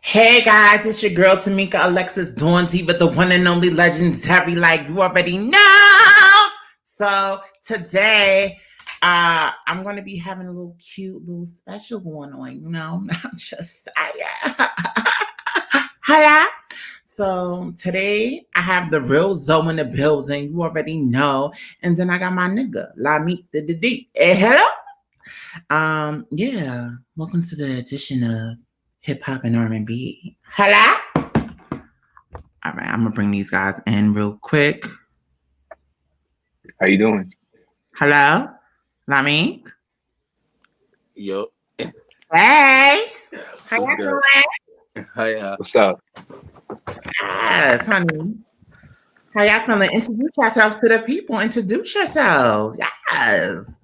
Hey guys, it's your girl Tamika Alexis Dawn Diva, the one and only legendary, like you already know. So today, I'm gonna be having a little cute, little special going on. I'm just saying. Hello. So today I have the real Zoe in the building. You already know, and then I got my nigga La Meek the D. Hey, hello. Yeah. Welcome to the edition of Hip Hop and R&B. Hello. All right, I'm gonna bring these guys in real quick. How you doing? Hello, Lami. Yo, Hey, how what's y'all good? doing? Hi, What's up? Yes, honey. How y'all feeling? Introduce yourselves to the people. Introduce yourselves. Yes.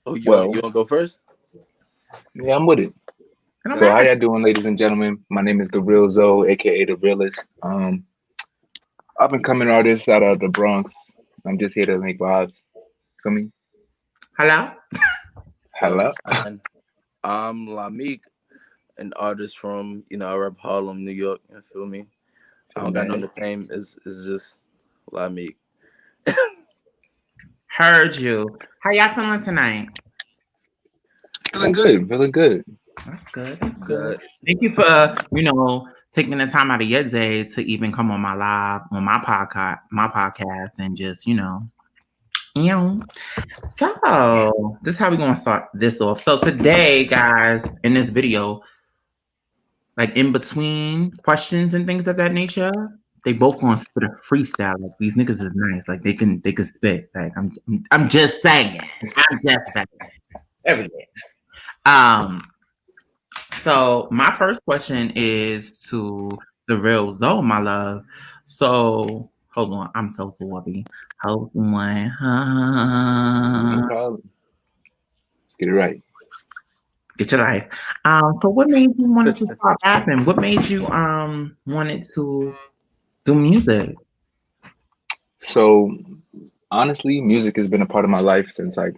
oh, you Well, want to go first? yeah, I'm with it. It don't So how matter. y'all doing, ladies and gentlemen? My name is the Real Zoe, aka the Realist. Up and coming artist out of the Bronx. I'm just here to make vibes. Feel me? Hello. Hello. And I'm Lamik, an artist from I rep Harlem, New York. You feel me? I Feel don't got no that? nickname. It's just Lamik. Heard you. How y'all feeling tonight? Feeling good. Feeling good. That's good. That's good. Good. Thank you for taking the time out of your day to even come on my podcast, and just you know. So this is how we're gonna start this off. So today, guys, in this video, like in between questions and things of that nature, they both gonna spit a freestyle. Like these niggas is nice. Like they can spit. Like I'm just saying. I'm just saying. Everything. Um. So my first question is to the real Zoe, my love. So hold on, I'm so sorry. Hold on. No problem. Let's get it right. Get your life. So what made you wanted to start rapping? What made you wanted to do music? So honestly, music has been a part of my life since I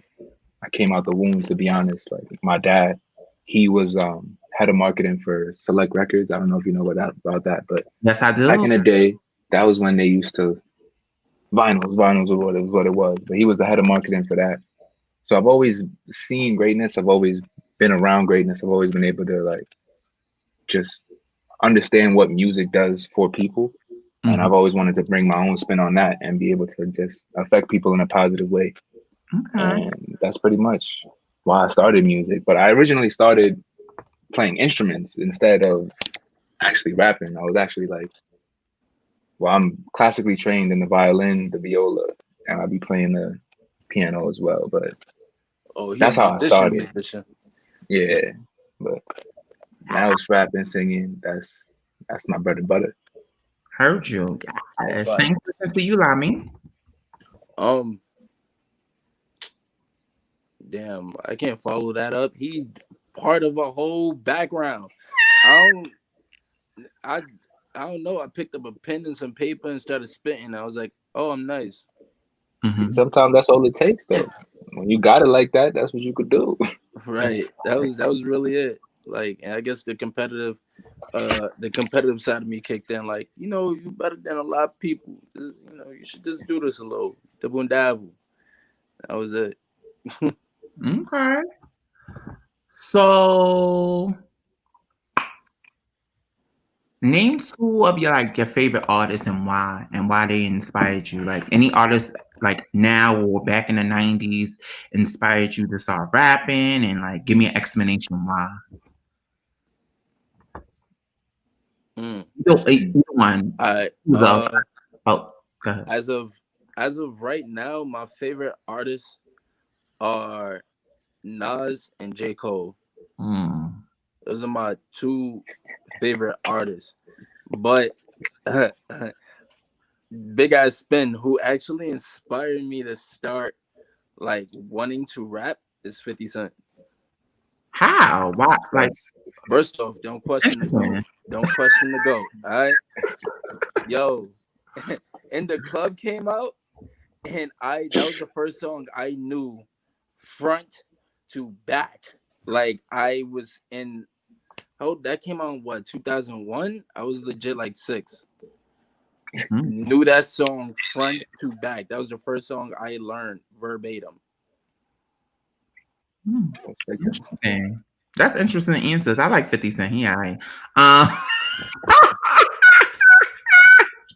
came out the womb. To be honest, like my dad, he was head of marketing for Select Records. I don't know if you know about that, but Yes, I back do. in the day, that was when they used to vinyls was what it was. But he was the head of marketing for that. So I've always seen greatness. I've always been around greatness. I've always been able to like just understand what music does for people. And Mhm. I've always wanted to bring my own spin on that and be able to just affect people in a positive way. Okay. And that's pretty much why I started music. But I originally started playing instruments instead of actually rapping. I was actually like, well, I'm classically trained in the violin, the viola, and I'll be playing the piano as well. But Oh, he a that's how I musician. started. Musician. Yeah. But now it's rapping, singing. That's my bread and butter. Heard you. Oh, Yes. fine. Same question to you, Lami. Um, damn, I can't follow that up. He's part of a whole background. I don't. I. I don't know. I picked up a pen and some paper and started spitting. I was like, "Oh, I'm nice." See, Mm-hmm. sometimes that's all it takes, though. When you got it like that, that's what you could do. Right. That was really it. Like, and I guess the competitive side of me kicked in. Like, you better than a lot of people. You should just do this a little. Double and dabble. That was it. Okay. So name two of your favorite artists and why they inspired you. Like any artist like now or back in the '90s inspired you to start rapping, and like give me an explanation why. Mm. Either one. I You go. Oh, go ahead. as of as of right now, my favorite artists are Nas and J. Cole. Mm. Those are my two favorite artists. But Big Ass Spin, who actually inspired me to start like wanting to rap, is 50 Cent. How? Why? Like That's First off, don't question the GOAT. interesting. Don't question the GOAT. All right. Yo. And the club came out, and I that was the first song I knew front to back. Like I was in That came out in what, 2001? I was legit like 6. Mm. Knew that song front to back. That was the first song I learned verbatim. Interesting. That's interesting answers. I like 50 Cent. He alright.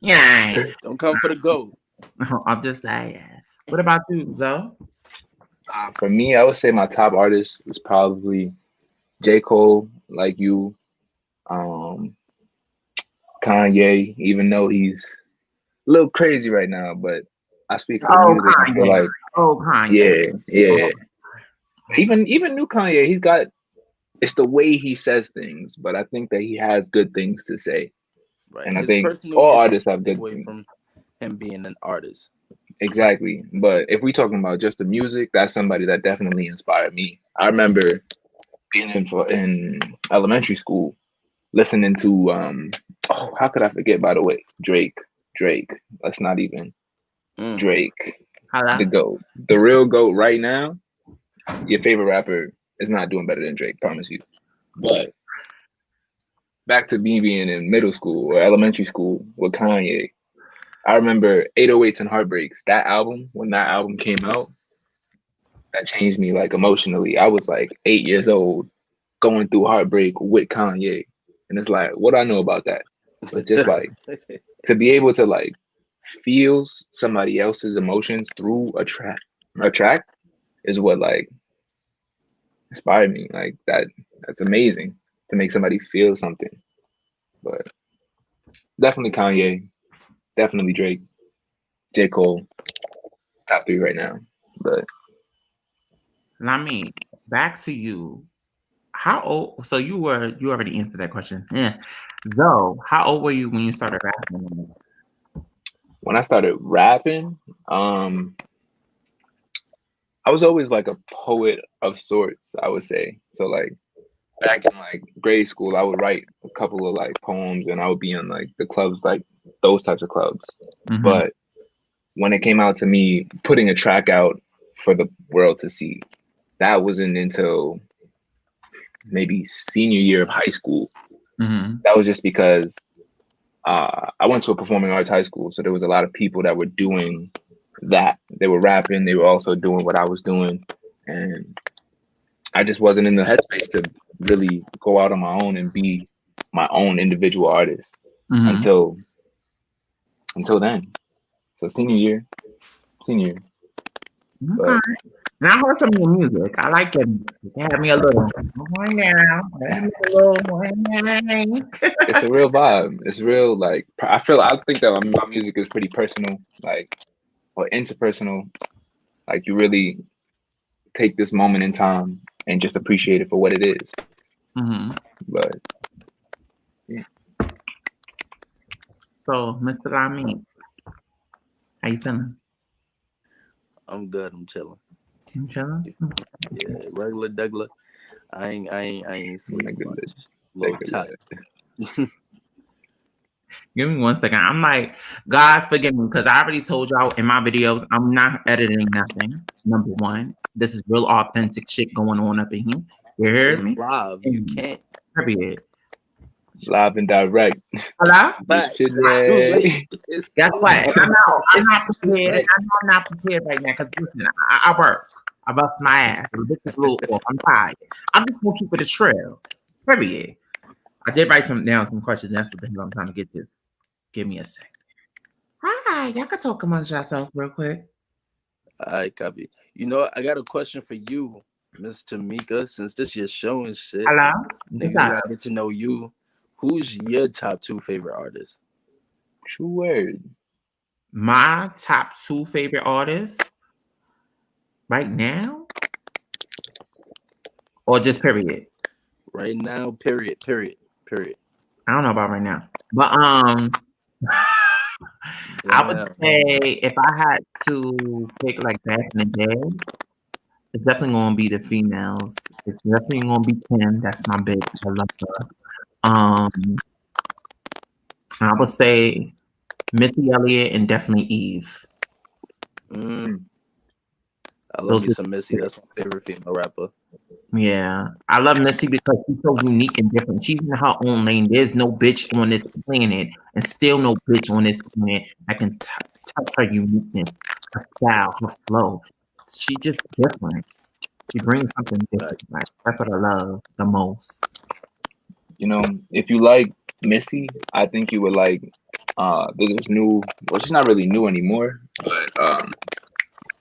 Yeah. Don't come for the GOAT. I'm just saying. What about you, Zoe? For me, I would say my top artist is probably J. Cole, like you, Kanye, even though he's a little crazy right now, but I speak for the Oh, music. I feel Kanye. like, Oh, Kanye. yeah. Even new Kanye, he's got, it's the way he says things, but I think that he has good things to say. Right. And I His think personal all issues artists have take good away things. from him being an artist. Exactly. But if we talking about just the music, that's somebody that definitely inspired me. I remember being in elementary school, listening to how could I forget, by the way? Drake. Let's not even Drake. Hello? The GOAT. The real GOAT right now. Your favorite rapper is not doing better than Drake, promise you. But back to me being in middle school or elementary school with Kanye. I remember 808s and Heartbreaks. That album, when that album came out, that changed me like emotionally. I was like 8 years old going through heartbreak with Kanye. And it's like, what I know about that? But just like to be able to like feel somebody else's emotions through a track is what like inspired me. Like that's amazing to make somebody feel something. But definitely Kanye, definitely Drake, J. Cole, top 3 right now. But I mean, back to you. How old? So you already answered that question. Yeah. Zoe, how old were you when you started rapping? when I started rapping, I was always like a poet of sorts, I would say. So like back in like grade school, I would write a couple of like poems and I would be in like the clubs, like those types of clubs. Mhm. But when it came out to me putting a track out for the world to see, that wasn't until maybe senior year of high school. Mhm. That was just because I went to a performing arts high school, so there was a lot of people that were doing that. They were rapping, they were also doing what I was doing, and I just wasn't in the headspace to really go out on my own and be my own individual artist Mhm. until then. So senior year. Okay. But And I heard some of your music. I like your music. It had me a little. Right now. Let me a little morning. it's a real vibe. It's real like I think that my music is pretty personal, like or interpersonal. Like you really take this moment in time and just appreciate it for what it is. Mhm. But yeah. So, Mr. Lamy, how you feeling? I'm good. I'm chilling. You chilling? Yeah, regular Douglas. I ain't sleep much. Little tight. Give me 1 second. I'm like, guys, forgive me because I already told y'all in my videos I'm not editing nothing. Number one, this is real authentic shit going on up in here. You hear It's me? live. You can't. Period. Live and direct. Hello? Facts. It's too late. It's Guess too what? late. I'm not It's too prepared. late. I know I'm not prepared right now because listen, I work. I bust my ass. This is a little off. I'm tired. I'm just gonna keep it a trail. Period. I did write some questions. That's what the hell I'm trying to get to. Give me a sec. Hi, y'all can talk amongst yourself real quick. All right, copy. You know what? I got a question for you, Miss Tamika. Since this your show and shit, Hello? niggas gotta get to know you. Who's your top 2 favorite artists? True word. My top 2 favorite artists right now? Or just period? Right now, period. I don't know about right now. But I would say if I had to pick like back in the day, it's definitely gonna be the females. It's definitely gonna be Kim. That's my bitch. I love her. I would say Missy Elliott and definitely Eve. I I love me Those some Missy. That's my favorite female rapper. Yeah, I love Missy because she's so unique and different. She's in her own lane. There's no bitch on this planet, and still no bitch on this planet that can touch her uniqueness, her style, her flow. She's just different. She brings something different. Like, that's what I love the most. You know, if you like Missy, I think you would like there's this new, well, she's not really new anymore, but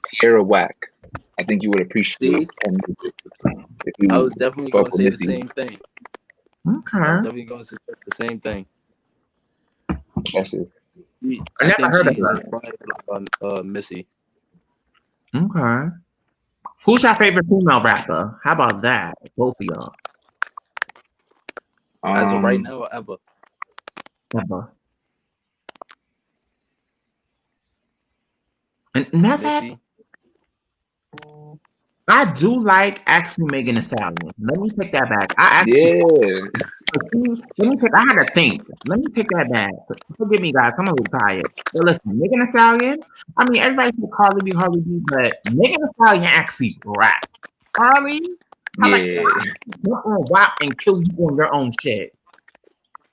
Tierra Whack. I think you would appreciate See, her music if you I was definitely fuck going to with say the Missy. same thing. I was Okay. definitely going to suggest the same thing. That's just I I never think heard of she's her. inspired by Missy. Okay. Who's your favorite female rapper? How about that? Both of y'all. As of right now or ever. Ever. And matter of fact, Missy. I do like actually Megan Thee Stallion. Let me take that back. I actually let me take. I had to think. Let me take that back. Forgive me, guys. I'm a little tired. But listen, Megan Thee Stallion. I mean, everybody said Carly B, but Megan Thee Stallion actually rap. Carly, I like yeah. jump on WAP and kill you on your own shit.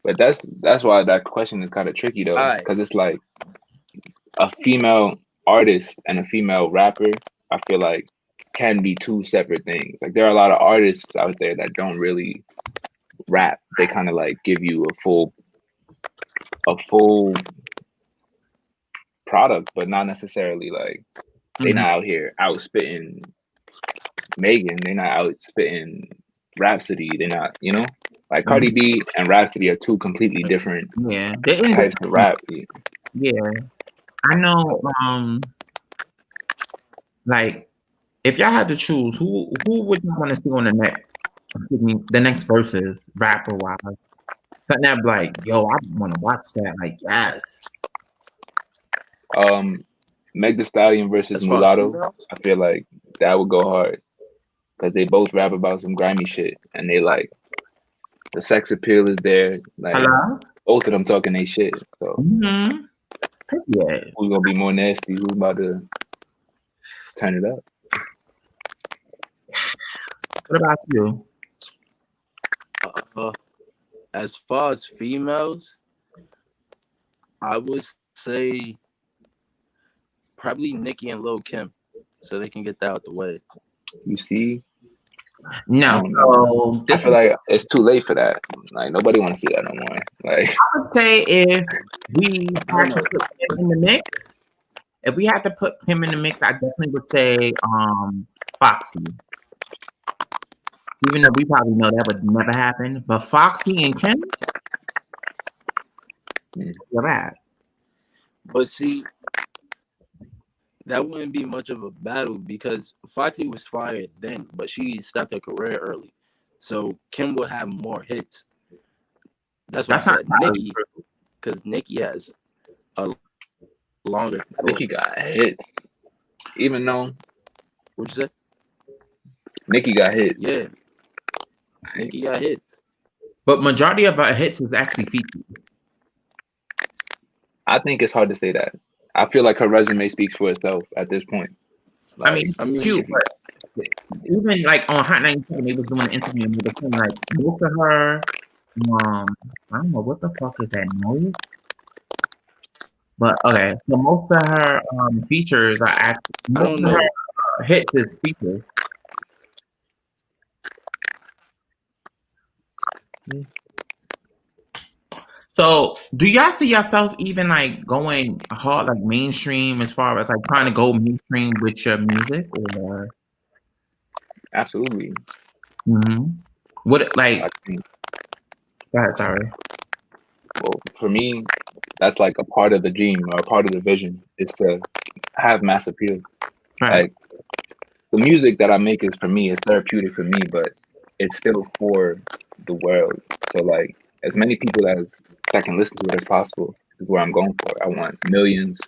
But that's why that question is kind of tricky though, Alright. because it's like a female artist and a female rapper, I feel like can be two separate things. Like there are a lot of artists out there that don't really rap. They kind of like give you a full product, but not necessarily like they not out here out spitting Megan. They're not out spitting Rhapsody. They're not, you know, like Cardi B and Rhapsody are two completely different Yeah, types of rap. Yeah, I know. Like if y'all had to choose, who would you want to see on the next verses, rapper wise? Something that like, yo, I want to watch that. Like, yes. Meg Thee Stallion versus As far as Mulatto. females? I feel like that would go hard because they both rap about some grimy shit, and they like the sex appeal is there. Like Hello? both of them talking they shit. So Yeah. who's gonna be more nasty? Who's about to turn it up? What about you? As far as females, I would say probably Nicki and Lil Kim, so they can get that out the way. You see? No. So I this feel like it's too late for that. Like nobody want to see that no more. Like I would say if we had to put him in the mix, if we had to put him in the mix, I definitely would say Foxy. Even though we probably know that would never happen, but Foxy and Kim, you're right. But see, that wouldn't be much of a battle because Foxy was fired then, but she stopped her career early. So Kim will have more hits. That's why I said Nicki, because Nicki has a longer. Nicki got hits. Even though What'd you say? Nicki got hits. Yeah. Nicki got hits. But majority of her hits is actually featured. I think it's hard to say that. I feel like her resume speaks for itself at this point. Like, I mean, cute, but even like on Hot 97, they was doing an interview and they were saying like most of her, I don't know what the fuck is that noise. But okay, so most of her features are actually most of her hits is features. So, do y'all see yourself even like going hard, like mainstream, as far as like trying to go mainstream with your music, or? Absolutely. What like? Go ahead, sorry. Well, for me, that's like a part of the dream or a part of the vision is to have mass appeal. Right. Like the music that I make is for me, it's therapeutic for me, but it's still for the world. So like as many people as that can listen to it as possible is where I'm going for. I want millions,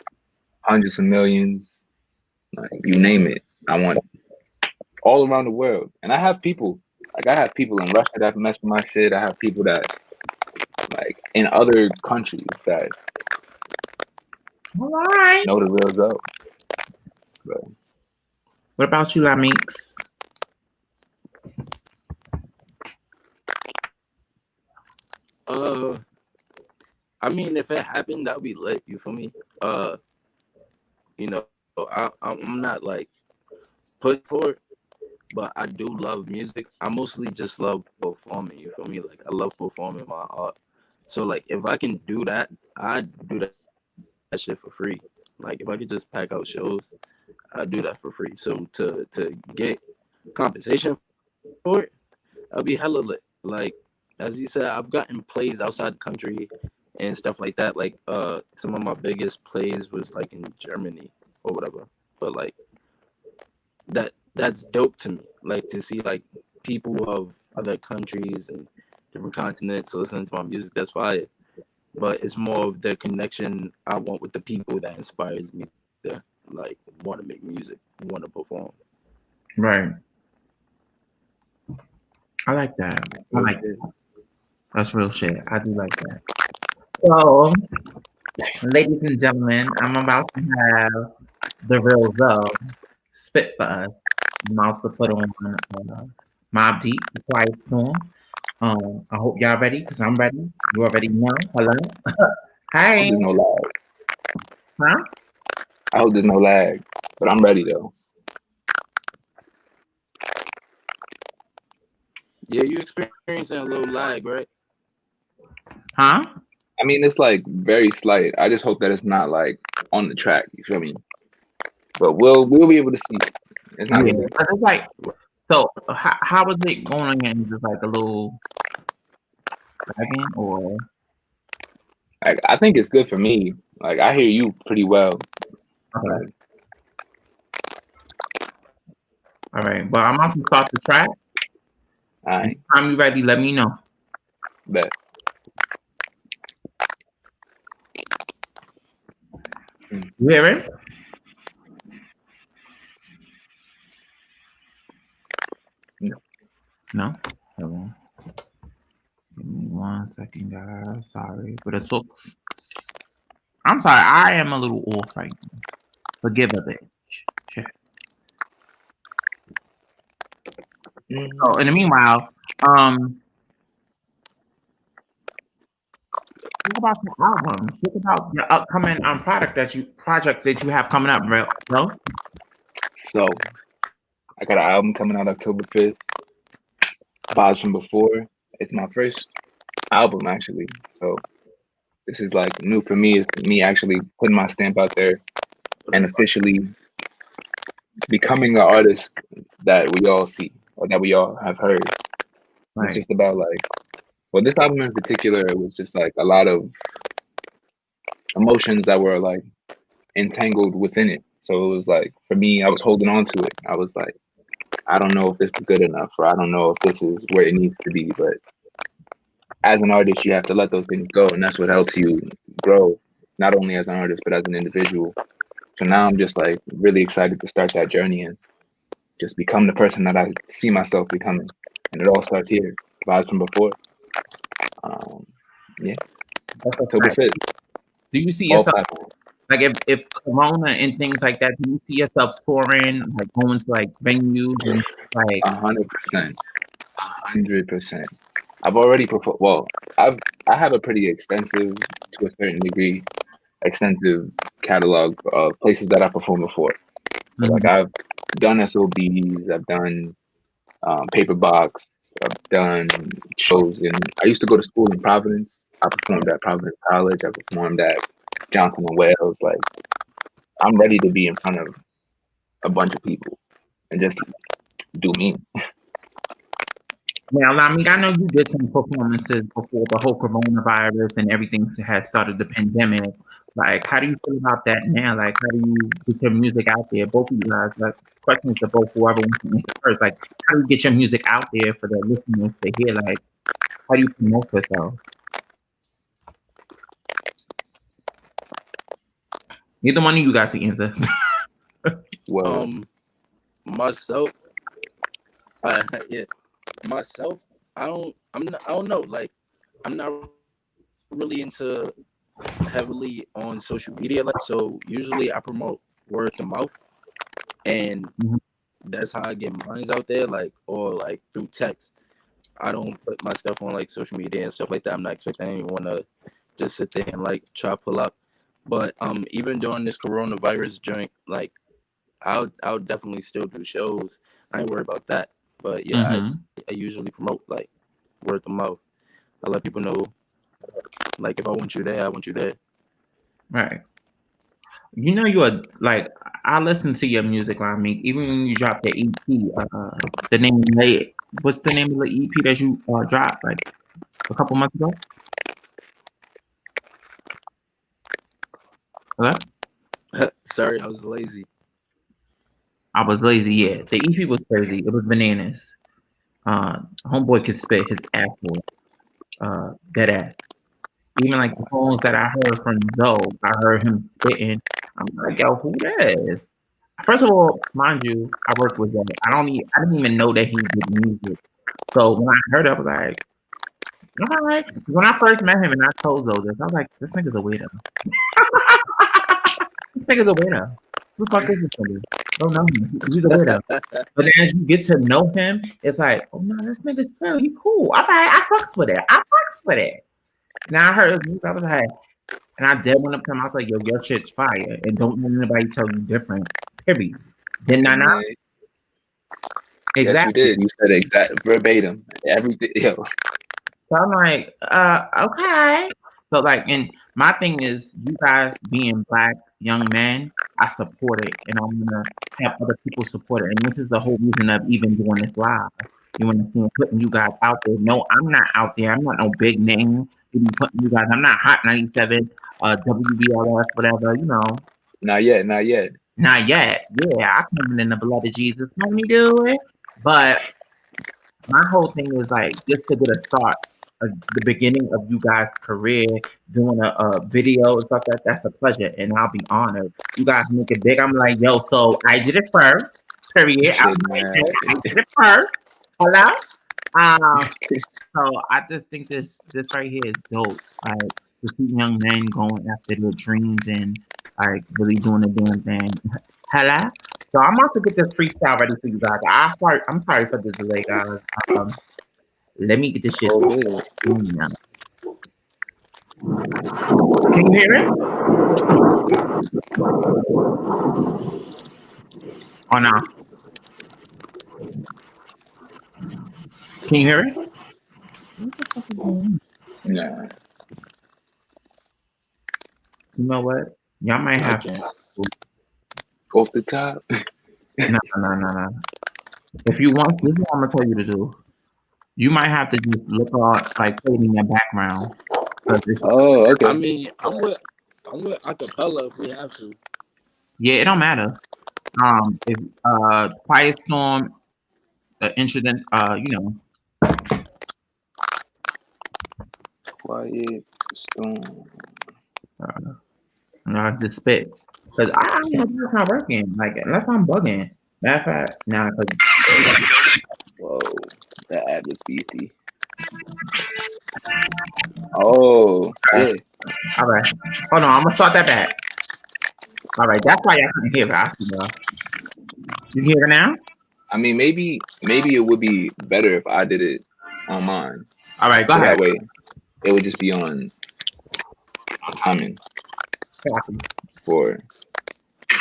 hundreds of millions, like you name it. I want all around the world. And I have people in Russia that mess with my shit. I have people that like in other countries that know the real go. What about you, Lamix? I mean, if it happened, that'd be lit. You feel me? You know, I'm not like put for it, but I do love music. I mostly just love performing. You feel me? Like I love performing my art. So like, if I can do that, I do that shit for free. Like if I could just pack out shows, I do that for free. So to get compensation for it, I'll be hella lit. Like as you said, I've gotten plays outside the country and stuff like that. Like some of my biggest plays was like in Germany or whatever. But like that's dope to me. Like to see like people of other countries and different continents listening to my music. That's fire. But it's more of the connection I want with the people that inspires me to like want to make music, want to perform. Right. I like that. I like it. That's real shit. I do like that. So, ladies and gentlemen, I'm about to have the real Zoe spit for us. I'm about to put on Mob Deep, The Quiet Storm. I hope y'all ready because I'm ready. You already know. Hello. I Hey. hope there's no lag. Huh? I hope there's no lag, but I'm ready though. Yeah, you experiencing a little lag, right? Huh? I mean, it's like very slight. I just hope that it's not like on the track. You feel me? But we'll be able to see. It's not Yeah. gonna be. But it's like, so how is it going again? Just like a little lagging or? Like, I think it's good for me. Like I hear you pretty well. Okay. Like, All right. Well, I'm about to start the track. all right, Anytime you ready, let me know. bet. You hear it? No. No? Hold on. Give me 1 second, guys. Sorry. But it took. I'm sorry. I am a little off right now. Forgive a bitch. Shit. So, in the meanwhile, talk about the album. Talk about your upcoming project that you have coming up, bro. So I got an album coming out October 5th. Vibes from Before. It's my first album actually. So this is like new for me. Is me actually putting my stamp out there and officially becoming the artist that we all see or that we all have heard. Right. It's just about like, well, this album in particular, it was just like a lot of emotions that were like entangled within it. So it was like, for me, I was holding on to it. I was like, I don't know if this is good enough, or I don't know if this is where it needs to be. But as an artist, you have to let those things go. And that's what helps you grow, not only as an artist, but as an individual. So now I'm just like really excited to start that journey and just become the person that I see myself becoming. And it all starts here. Vibes from Before. Yeah. That's a October fact. 5th. Do you see All yourself platforms. like if Corona and things like that? Do you see yourself touring, like going to like venues and like? 100%. 100%. I've already performed. Well, I have a pretty extensive, to a certain degree, extensive catalog of places that I performed before. So like I've done SOBs, I've done Paper Box, I've done shows in. I used to go to school in Providence. I performed at Providence College. I performed at Johnson and Wales. Like I'm ready to be in front of a bunch of people and just do me. Now, I mean, I know you did some performances before the whole coronavirus and everything has started the pandemic. Like, how do you feel about that now? Like, how do you get your music out there? Both of you guys, like, questions to both whoever wants to answer first. Like, how do you get your music out there for the listeners to hear? Like, how do you promote yourself? Neither one of you guys can answer. Well, Myself, yeah, myself. I don't know. Like, I'm not really into heavily on social media. Like, so usually I promote word to mouth, and that's how I get mines out there, like, or like through text. I don't put my stuff on like social media and stuff like that. I'm not expecting anyone to just sit there and like try to pull up. But even during this coronavirus joint, like I'll definitely still do shows. I ain't worried about that. But yeah, I usually promote like word of mouth. I let people know, like, if I want you there, I want you there. Right. You know, you're like, I listen to your music line, Meek. Even when you drop the EP, the name what's the name of the EP that you dropped like a couple months ago? Hello? Sorry, I was lazy. I was lazy. Yeah, the EP was crazy. It was bananas. Homeboy could spit his ass off. Dead ass. Even like the songs that I heard from Zoe, I heard him spitting. I'm like, yo, who that is? First of all, mind you, I worked with Zoe. I didn't even know that he did music. So when I heard it, I was like, when I first met him and I told Zoe this, I was like, this nigga's a weirdo. This nigga's a weirdo. Who the fuck is this nigga? Don't know him. He's a weirdo. But then as you get to know him, it's like, oh no, this nigga's chill. He cool. All right, I fucks with it. Now I heard his music, I was like, and I dead went up to him. I was like, yo, your shit's fire, and don't let anybody tell you different. Period. Didn't I not? Exactly. Yes, you did. You said exact verbatim everything. Yo. So I'm like, okay. So like, and my thing is, you guys being Black young men, I support it, and I'm gonna have other people support it. And this is the whole reason of even doing this live. You want to see putting you guys out there? No, I'm not out there. I'm not no big name. Putting you guys. I'm not Hot 97, WBLS, whatever. You know. Not yet. Yeah, I come in the blood of Jesus. Let me do it. But my whole thing is like just to get a start. The beginning of you guys' career, doing a video and stuff that's a pleasure, and I'll be honored. You guys make it big. I'm like, yo, so I did it first. Period. I did it first. Hello. So I just think this right here is dope. Like to see young men going after their dreams and like really doing the damn thing. Hello. So I'm about to get this freestyle ready for you guys. I'm sorry for the delay, guys. Let me get this shit. Can you hear it? Oh no. Can you hear it? What the fuck is going on? Nah. You know what? Y'all might have to off the top. No. If you want, this is what I'm gonna tell you to do. You might have to just look at like playing in your background. Oh, okay. I mean, I'm with acapella if we have to. Yeah, it don't matter. If Quiet Storm, incident, you know. Quiet Storm. No, just spit. Cause I don't know if it's not working. Like unless I'm bugging. Matter of fact, nah. Whoa, that ad was beastie. Oh, yeah. All right. Hold on, I'm gonna start that back. All right, that's why I couldn't hear it. You hear it now? I mean, maybe it would be better if I did it on mine. All right, go ahead. That way, it would just be on timing for.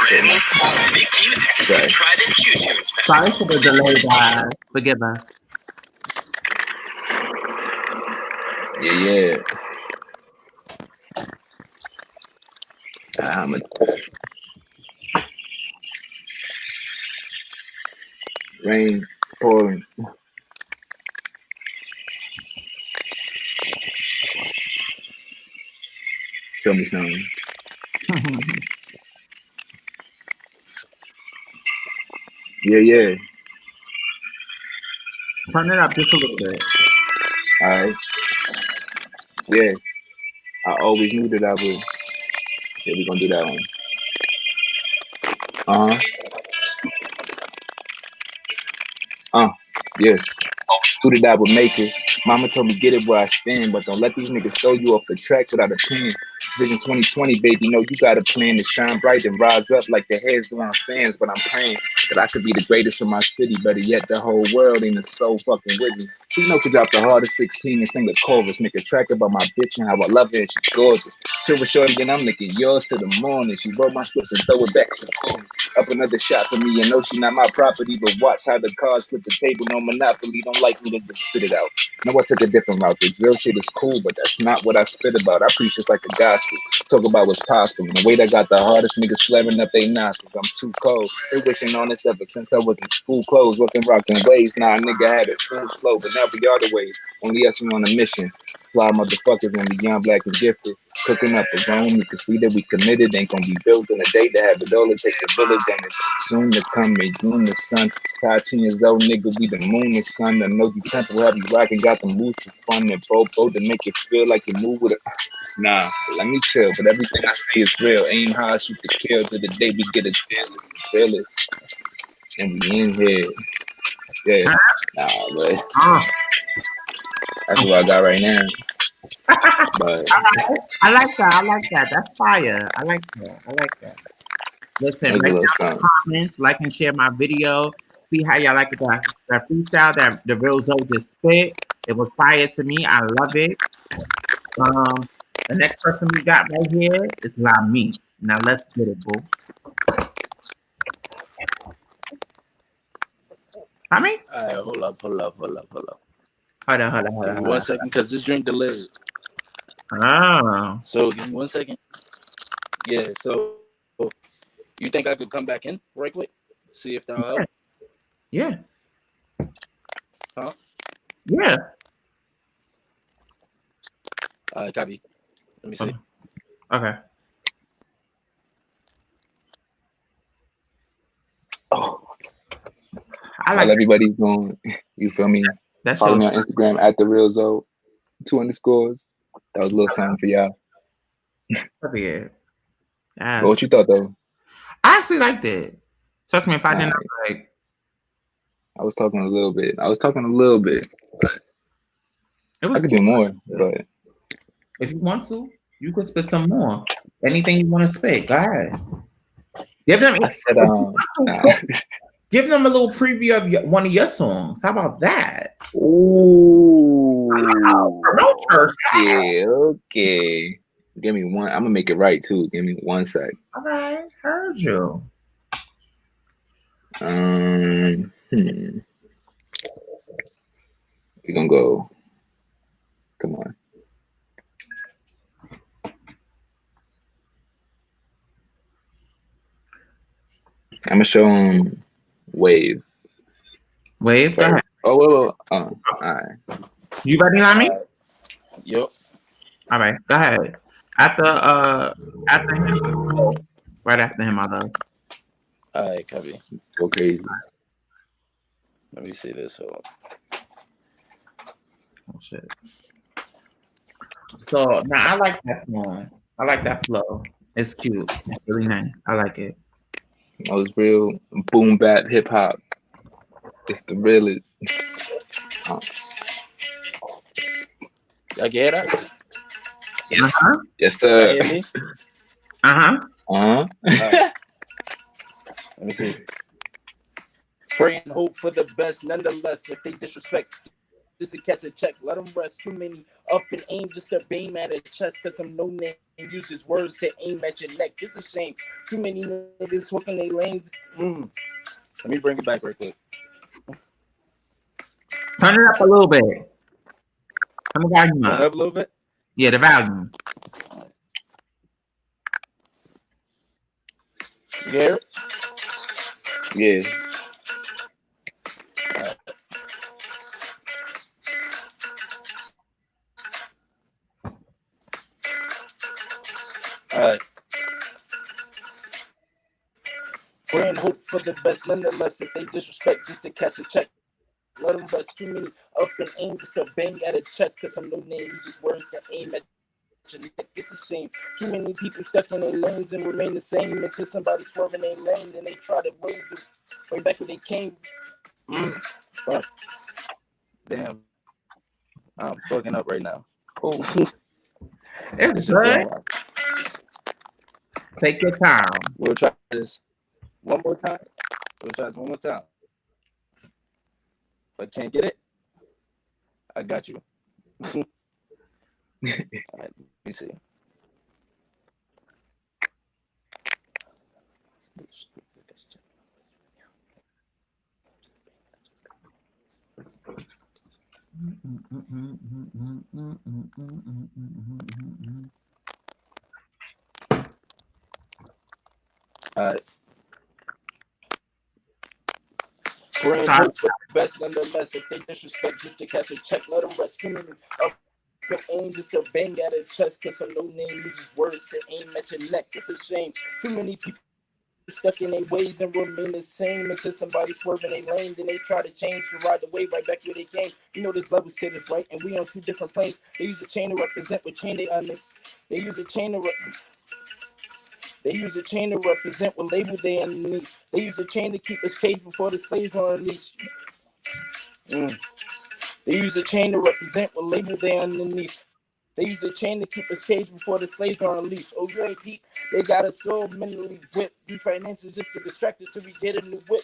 Okay. Sorry for the delay, guys. Forgive us. Yeah. Rain pouring. Show me something. Yeah. Turn it up just a little bit. All right. Yeah. I always knew that I would. Yeah, we're gonna do that one. Yeah. Knew that I would make it. Mama told me get it where I stand, but don't let these niggas throw you off the track without a plan. Vision 2020, baby, know you got a plan to shine bright and rise up like the heads do on sands, but I'm praying that I could be the greatest for my city. Better yet, the whole world ain't a soul fucking with me. She know could drop the hardest 16 and sing a chorus. Nigga track about my bitch and how I love her and she gorgeous. She was shorty and I'm licking yours to the morning. She roll my slips and throw it back. She call me. Up another shot for me and know she not my property. But watch how the cards flip the table. No Monopoly. Don't like me to just spit it out. No, I took a different route. The drill shit is cool, but that's not what I spit about. I preach just like a gospel. Talk about what's possible. And the way that got the hardest niggas flaring up they nostrils. I'm too cold. They wishing on this ever since I was in school clothes. Wasn't rocking waves. Nah, a nigga had it full slow. But now we are the ways. Only us on a mission. Fly motherfuckers and we young, black, and gifted. Cooking up a room, you can see that we committed. Ain't gonna be built in a day to have it all. It takes a village and it's soon to come. May June the sun. Tachi and Zoe, nigga, we the moon and sun. The Nogi Temple have you rocking, got the moves for fun and bobo to make it feel like you move with it. Nah, let me chill. But everything I say is real. Aim high, shoot to kill. To the day we get a feel it. And we in here. Yeah. Nah, but that's what I got right now. But I like that. I like that. That's fire. I like that. I like that. Listen, there's a right little now, something. comments, like and share my video. See how y'all like that freestyle that the real Zoe just spit. It was fire to me. I love it. The next person we got right here is Lami. Now let's get it, boo. Lami? All right, hold up. Hold on. Give me 1 second, cause this drink delayed. Oh. So give me 1 second. Yeah. So you think I could come back in right quick? See if that'll help. Yeah. Huh? Yeah. Copy. Let me see. Okay. Oh, I while like everybody's going, you feel me? that. Follow Show. me on Instagram at the real Zoe, 2 underscores. That was a little something for y'all. Yeah. But what you thought though? I actually liked it. Trust me, if I didn't like, I was talking a little bit. But it was I could do more. But if you want to, you could spit some more. Anything you want to spit, go ahead. Give them. I said, Give them a little preview of one of your songs. How about that? Ooh. Promote her. Okay. Give me one. I'm gonna make it right too. Give me 1 sec. All right, heard you. We're gonna go. Come on. I'm gonna show him Wave. Wave, go ahead. Oh, whoa. All right. You ready, Lami? Yup. All right, go ahead. After him, right after him, I love. All right, copy. Go crazy. Let me see this. Hold on. Oh shit. So now I like that song. I like that flow. It's cute. It's really nice. I like it. That was real boom bap hip hop. It's the realest. Y'all can hear that? Yes, Uh-huh. yes, Y'all sir. hear me? Uh-huh. All right. Let me see. Pray and hope for the best. Nonetheless, if they disrespect, just to catch a check, let them rest. Too many up and aim just to beam at a chest, cause I'm no name. Uses words to aim at your neck. It's a shame. Too many niggas working their lanes. Let me bring it back real quick. Turn it up a little bit. Turn the volume Turn up. it up a little bit. Yeah, the volume. You hear it? Yeah. All right. Pray and hope for the best. Nonetheless, if they disrespect, just to catch a check. Let them bust. Too many up and aim just to bang at a chest, cause I'm no name. Uses words to aim at your neck. It's a shame. Too many people stuck in their lanes and remain the same until somebody swerving their lane and they try to way back where they came. Fuck. Damn. I'm fucking up right now. Cool. It's good. Take your time. We'll try this one more time. We'll try this one more time. If I can't get it, I got you. All right, let me see. All right. Brain hope for the best, nonetheless. If they disrespect just to catch a check, let them rest. Too many up your aim just to bang at a chest, cause some no name uses words to aim at your neck. It's a shame. Too many people stuck in their ways and remain the same until somebody swerving they lane, then they try to change to ride the wave right back where they came. You know this level state is right, and we on two different planes. They use a chain to represent what chain they under. They use a chain to represent what label they underneath. They use a chain to keep us caged before the slaves are unleashed. They use a chain to represent what label they underneath. They use a chain to keep us caged before the slaves are unleashed. Oh, you ain't peep. They got us so mentally whipped. We finances just to distract us till we get a new whip.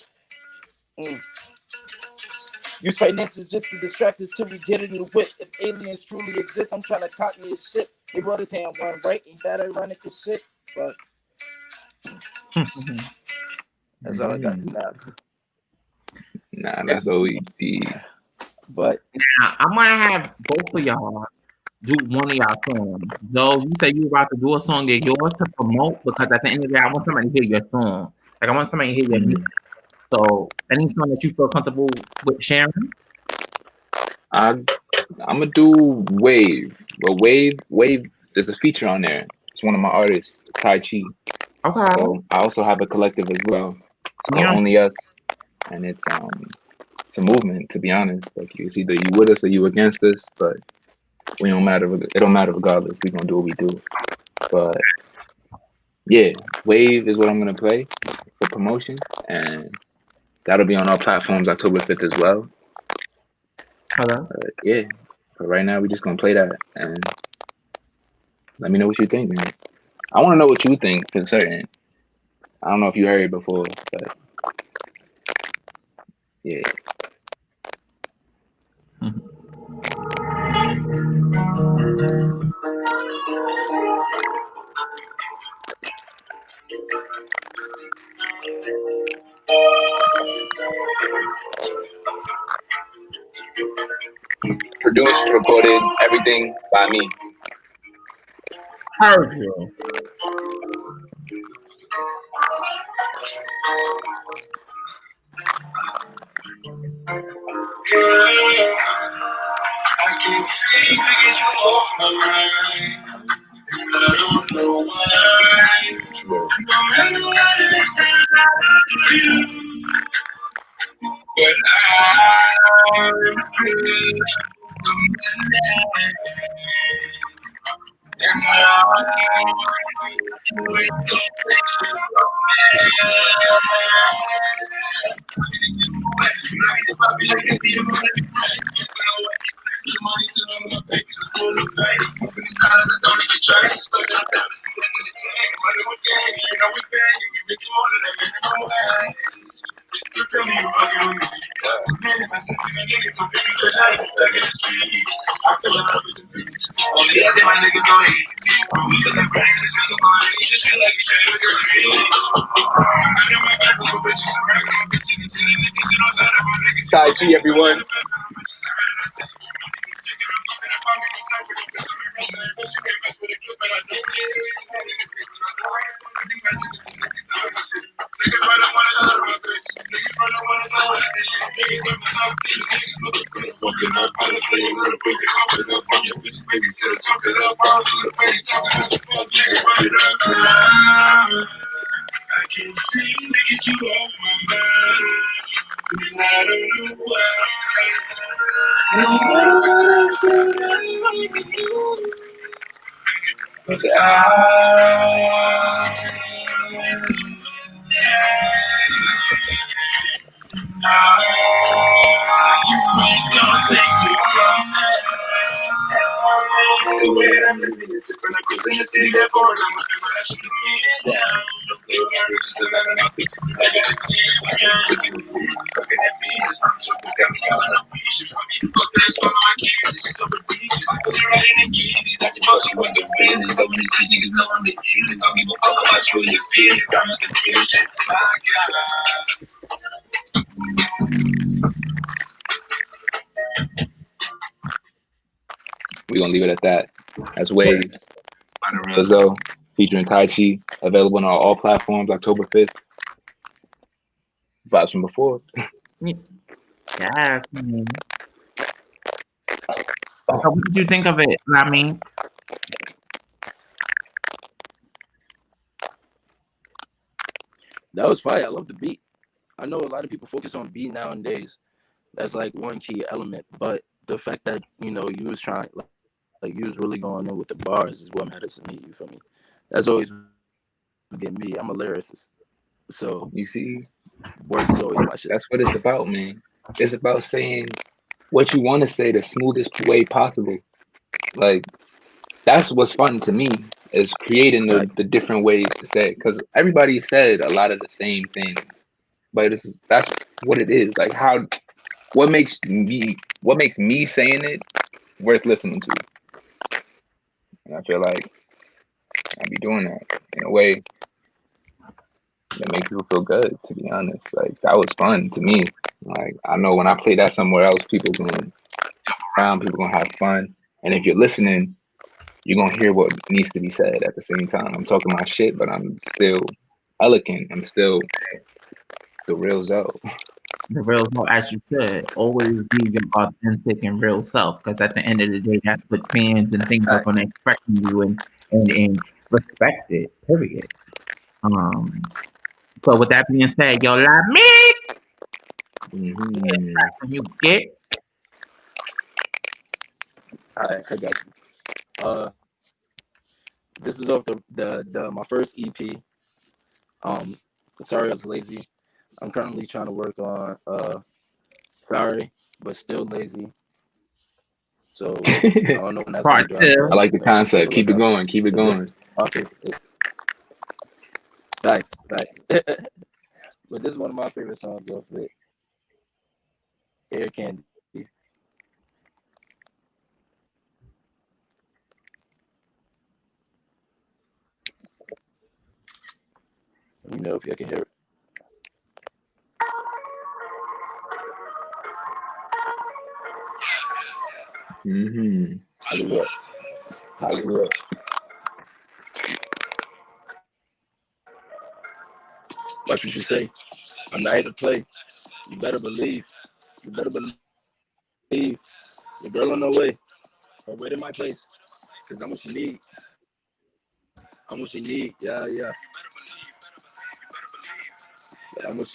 Use finances just to distract us till we get a new whip. If aliens truly exist, I'm trying to cop me a ship. They brought his hand one right. Ain't that ironic as shit? But that's all I got for now. Nah, that's OED. But now, I might have both of y'all do one of y'all songs. Joe, you say you about to do a song of yours to promote, because at the end of the day, I want somebody to hear your song. Like, I want somebody to hear your music. So, any song that you feel comfortable with sharing? I'm gonna do Wave. Well, Wave. There's a feature on there. It's one of my artists, Tai Chi. Okay. So I also have a collective as well. It's called Yeah. Only Us, and it's a movement. To be honest, like it's either you with us or you against us, but we don't matter. It don't matter regardless. We gonna do what we do. But yeah, Wave is what I'm gonna play for promotion, and that'll be on our platforms October 5th as well. Hello. Yeah, but right now we're just gonna play that, and let me know what you think, man. I want to know what you think for certain. I don't know if you heard it before, but yeah. Produced, recorded, everything by me. Heard you. I can't seem to get you off my mind. I don't know why. No matter what it is that I love you, but I'm still and you ain't gonna take shit from money to my babies is full of face. Many times I don't even try to stuck out there. Money with gang, you know we bang, we make it more than a minimum wage. So tell me you fucking with me. Man, if I said these niggas, I'm baby, but now you stuck in the street. I feel like I'm with the bitch. Only I say my niggas don't hate. When we look at brain, this nigga boy, you just feel like you trying to get me. I know my back over bitches around my bitches. And see the niggas, you know, side of my niggas. Tai Chi, everyone. I can't seem to get you off my mind. And I don't know why. No matter what I say, I can do. But you ain't gonna take it from me. The way I'm living is different. I cruise in the city, therefore I'm looking for that shit me down. Little girl, it's just another my bitches. I got a clean fucking that beat. I'm so got me calling up fishes. Fuck this one of my kids. She's over beaches. Put her right in the kitty. That's about you with the feelings. Over the shit niggas know I'm the illest. Don't give a fuck about you and your feelings. I'm just the real shit. My God. We're gonna leave it at that. That's Waves by the Real Zoe featuring Tai Chi. Available on all platforms October 5th. Vibes from before. Yeah. So what did you think of it, Rami? That was fire. I love the beat. I know a lot of people focus on beat nowadays. That's like one key element, but the fact that you was trying, like you was really going in with the bars is what matters to me. You feel me? That's always get me. I'm a lyricist, so You see, words is always my shit. that's what it's about, man. It's about saying what you want to say the smoothest way possible. Like, that's what's fun to me, is creating the different ways to say it. Because everybody said a lot of the same things, but that's what it is. Like, what makes me saying it worth listening to? And I feel like I be doing that in a way that make people feel good, to be honest. Like, that was fun to me. Like, I know when I play that somewhere else, people gonna jump around, people gonna have fun. And if you're listening, you're gonna hear what needs to be said at the same time. I'm talking my shit, but I'm still elegant. I'm still the Real Zoe. The real self, as you should. Always be your authentic and real self, because at the end of the day, that's what fans and things are going to expect from you and respect it, period. So with that being said, yo, la me, Mm-hmm. when you get. All right, I got you. This is off the my first EP. Sorry I was lazy. I'm currently trying to work on Sorry but Still Lazy. So I don't know when that's gonna drop. I like the concept. Keep it going. Keep it going. Facts. But this is one of my favorite songs off it. Air Candy. Let me know if y'all can hear it. Mm-hmm. Hollywood. What should you say? I'm not here to play. You better believe. Your girl on the way. Her way to my place. Cause I'm what she need. Yeah. I'm what she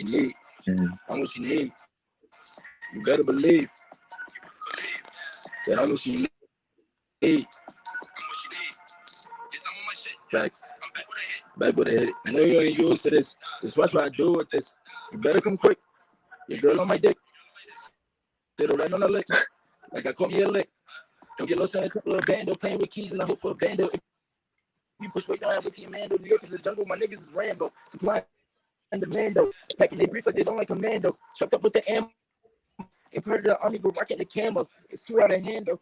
need. I'm what she need. You better believe. That I'm what she need. Facts. Back with a hit. I know you ain't used to this. Just watch what I do with this. You better come quick. Your girl on my dick. Still right on the lips. Like I caught me a lick. Don't get lost in a couple of bando. Playing with keys and I hope for a bando. If you push way down with your Mando. New York is the jungle. My niggas is Rambo. Supply and demand. Packing their briefs like they don't like commando. Chucked up with the ammo. And part of the army go rocking the camo. It's too out of hand though.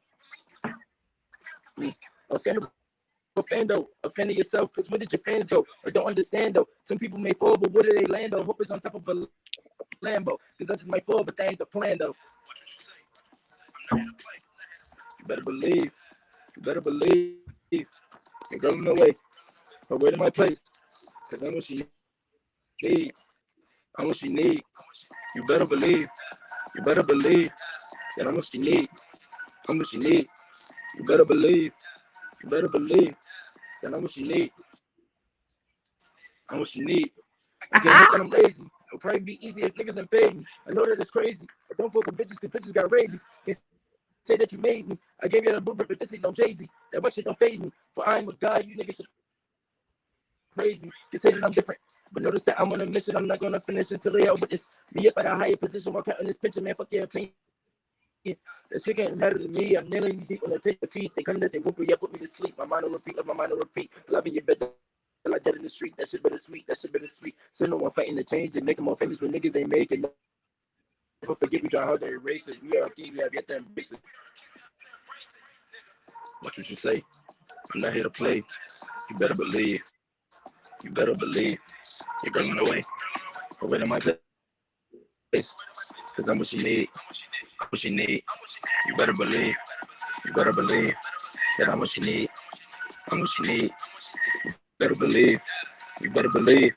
Offending yourself, because where did your fans go? I don't understand though. Some people may fall, but where do they land though? Hope it's on top of a Lambo, because I just might fall, but that ain't the plan though. You better believe. Your girl on the way. Her way to my place, because I'm what she need. You better believe. That I'm what she need. You better believe. That I'm what she need. I can't help that I'm lazy. It'll probably be easy if niggas ain't paid me. I know that it's crazy. But don't fuck with bitches because bitches got rabies. They say that you made me. I gave you the blueprint, but this ain't no Jay-Z. That much shit don't faze me. For I am a god, you niggas should praise me. You say that I'm different. But notice that I'm on a mission. I'm not gonna finish until they all witness me up at a higher position while counting this pension, man. Fuck your opinion. That shit can't matter to me. I'm nailing these people that take the feet. They come to they whoop me, yeah, put me to sleep. My mind on repeat, let my mind on repeat. Loving you better like that in the street. That shit bittersweet. That shit bittersweet. So no one fighting to change it. Make them more famous when niggas ain't making. Never forget we try hard to erase it. We are king, we have yet to embrace it. What you should say? I'm not here to play. You better believe. You better believe. You're going away. Away to my place. Cause I'm what you need. I'm what you need. You better believe. You better believe that I'm what you need. I'm what you need. You better believe. You better believe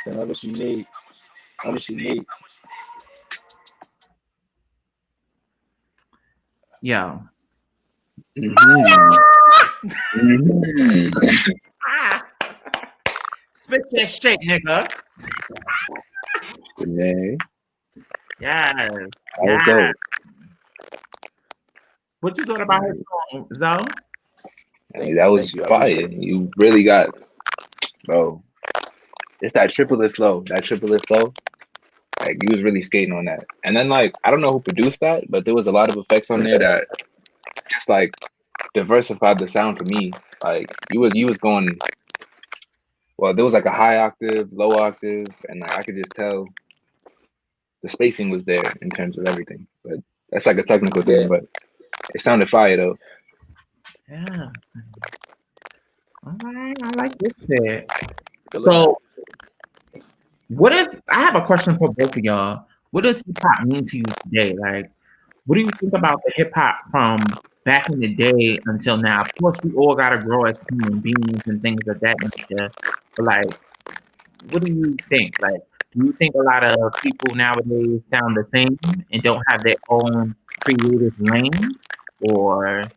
that I'm what you need. I'm what you need. Yo. Spit that shit, nigga. Renee. Yes. That was dope. What you thought about his song, Zoe? Hey, that was fire. You really got, bro. It's that triplet flow. That triplet flow. Like you was really skating on that. And then like I don't know who produced that, but there was a lot of effects on there that just like diversified the sound for me. Like you was going. Well, there was like a high octave, low octave, and like I could just tell the spacing was there in terms of everything. But that's like a technical thing. But it sounded fire though. Yeah. All right, I like this shit. So, I have a question for both of y'all. What does hip hop mean to you today? Like, what do you think about the hip hop from back in the day until now? Of course, we all got to grow as human beings and things of that nature. But, like, what do you think? Like, do you think a lot of people nowadays sound the same and don't have their own creative lane? Or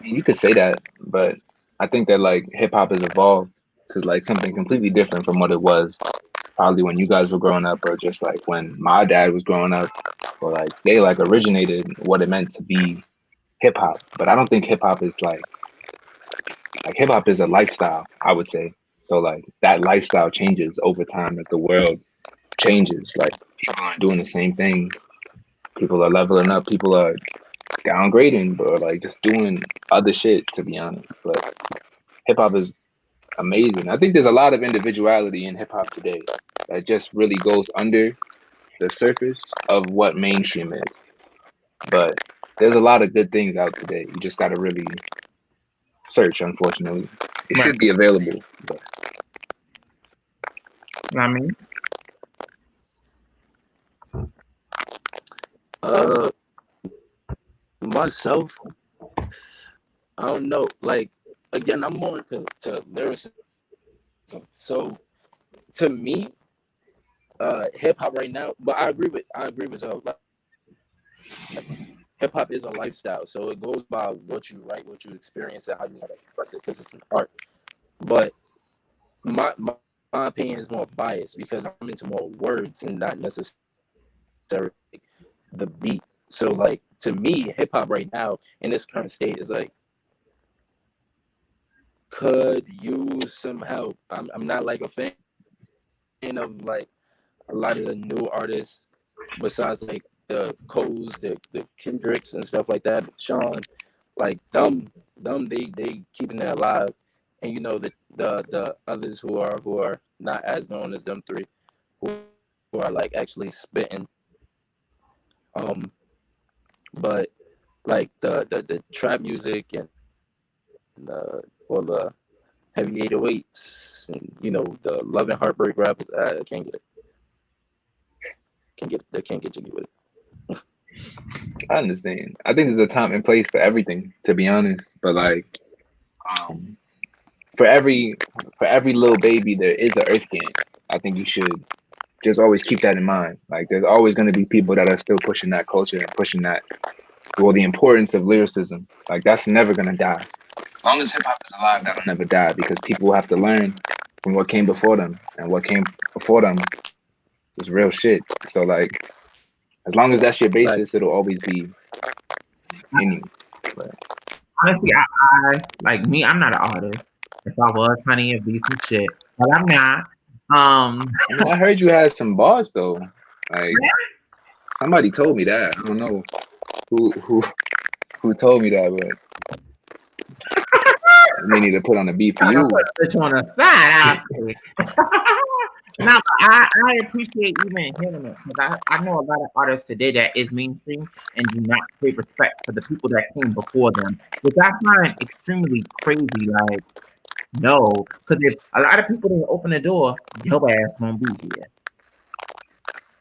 you could say that, but I think that like hip hop has evolved to like something completely different from what it was probably when you guys were growing up, or just like when my dad was growing up, or like they like originated what it meant to be hip hop. But I don't think hip hop is like hip hop is a lifestyle, I would say. So like that lifestyle changes over time as the world changes. Like people aren't doing the same thing. People are leveling up. People are downgrading, or like just doing other shit, to be honest. But hip hop is amazing. I think there's a lot of individuality in hip hop today that just really goes under the surface of what mainstream is. But there's a lot of good things out today. You just got to really search, unfortunately. It should be available. But. You know what I mean? Myself, I don't know. Like, again, I'm more into lyricism. So, to me, hip hop right now. But I agree with Zoe. Like, hip hop is a lifestyle, so it goes by what you write, what you experience, and how you want to express it, because it's an art. But my opinion is more biased because I'm into more words and not necessarily the beat. So, like, to me, hip hop right now in this current state is like could use some help. I'm not like a fan of like a lot of the new artists besides like the Coles, the Kendricks and stuff like that. Sean, like them they keeping it alive, and you know the others who are not as known as them three, who are like actually spitting. But like the trap music and or the heavy 808s and you know the love and heartbreak rappers, I can't get it. They can't get jiggy with it. I understand. I think there's a time and place for everything, to be honest. But like, for every little baby, there is an Earth Gang. I think you should just always keep that in mind. Like, there's always going to be people that are still pushing that culture and pushing that, well, the importance of lyricism. Like, that's never going to die. As long as hip hop is alive, that'll never die, because people have to learn from what came before them, and what came before them was real shit. So like, as long as that's your basis, it'll always be in you. But honestly, I like me. I'm not an artist. If I was, honey, it'd be some shit, but I'm not. I heard you had some bars though. Like, Somebody told me that. I don't know who told me that, but we need to put on a beat for Trying to you. put a bitch on the side, I say. No, but I appreciate even hearing it because I know a lot of artists today that is mainstream and do not pay respect for the people that came before them, which I find extremely crazy. Like, no, because if a lot of people didn't open the door, your ass won't be here.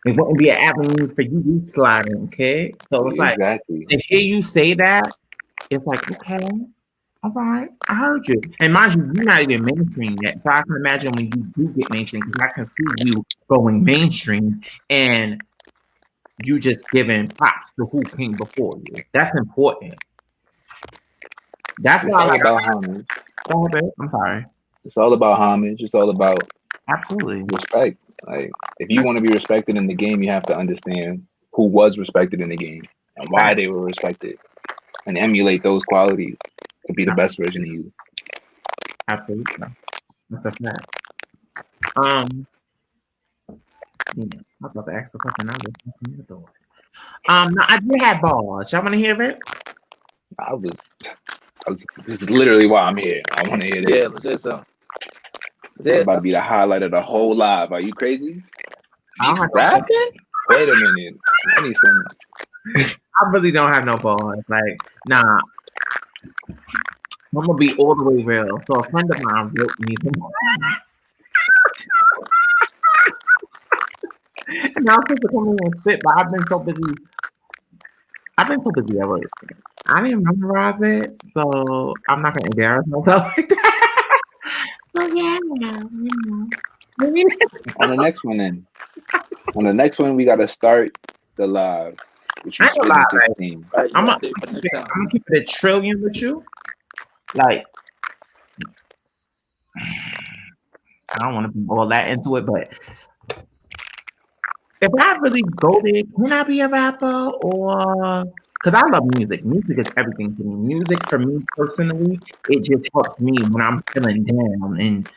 It wouldn't be an avenue for you to slide in, okay? So it's like Exactly. to hear you say that, it's like, okay, all right, I heard you. And mind you, you're not even mainstream yet. So I can imagine when you do get mainstream, because I can see you going mainstream and you just giving props to who came before you. That's important. That's It's why all like about homage. go ahead, babe. I'm sorry. It's all about homage. It's all about Absolutely. respect. Like, if you want to be respected in the game, you have to understand who was respected in the game and why they were respected, and emulate those qualities to be the best version of you. Absolutely. That's a fact. Yeah, I'm about to ask a question. I was listening to the door. No, I did have balls. Y'all want to hear it? I was this is literally why I'm here. I want to hear this. Yeah, let's hear something. It's about to be the highlight of the whole live. Are you crazy? I don't have no Rapping? Wait a minute. I need some. I really don't have no balls. Like, nah. I'm gonna be all the way real. So a friend of mine wrote me some and I was supposed to come in and spit, but I've been so busy. I've been so busy at work. I didn't memorize it, so I'm not gonna embarrass myself like that. So yeah, maybe On the next one, then. On the next one, we gotta start the live. Which you I ain't split gonna in lie, 16. Right, I'm yeah, gonna say for next time. keep it a trillion with you. Like, I don't want to be all that into it, but if I really go there, can I be a rapper or? Because I love music. Music is everything to me. Music for me personally, it just helps me when I'm feeling down and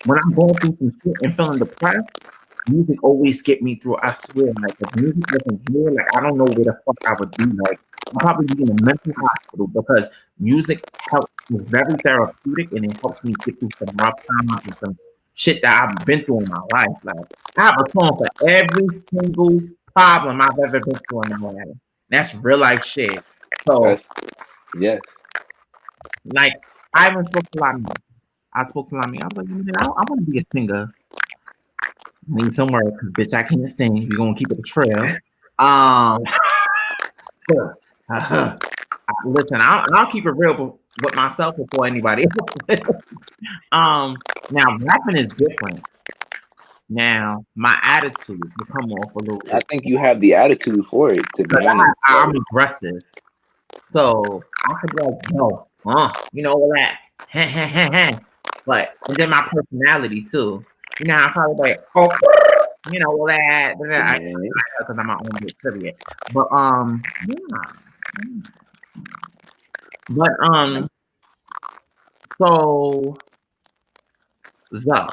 when I'm going through some shit and feeling depressed. Music always get me through. I swear, like if music wasn't here, like I don't know where the fuck I would be. Like I'd probably be in a mental hospital because music helps. It's very therapeutic and it helps me get through some rough times and some shit that I've been through in my life. Like I have a song for every single problem I've ever been through in my life. That's real life shit. So Yes. like I even spoke to Lami. I spoke to Lami. I was like, man, I want to be a singer. I need some work because bitch, I can't sing. We're gonna keep it a trail. Sure. Listen, I'll keep it real with myself before anybody else. Now rapping is different. Now my attitude will come off a little I bit. think you have the attitude for it, to be honest. I'm aggressive, so I could be like, yo, you know all that, but and then my personality too. You know, I probably like, oh, you know all that. Because I'm my own bitch, period. But yeah. But so Zoe,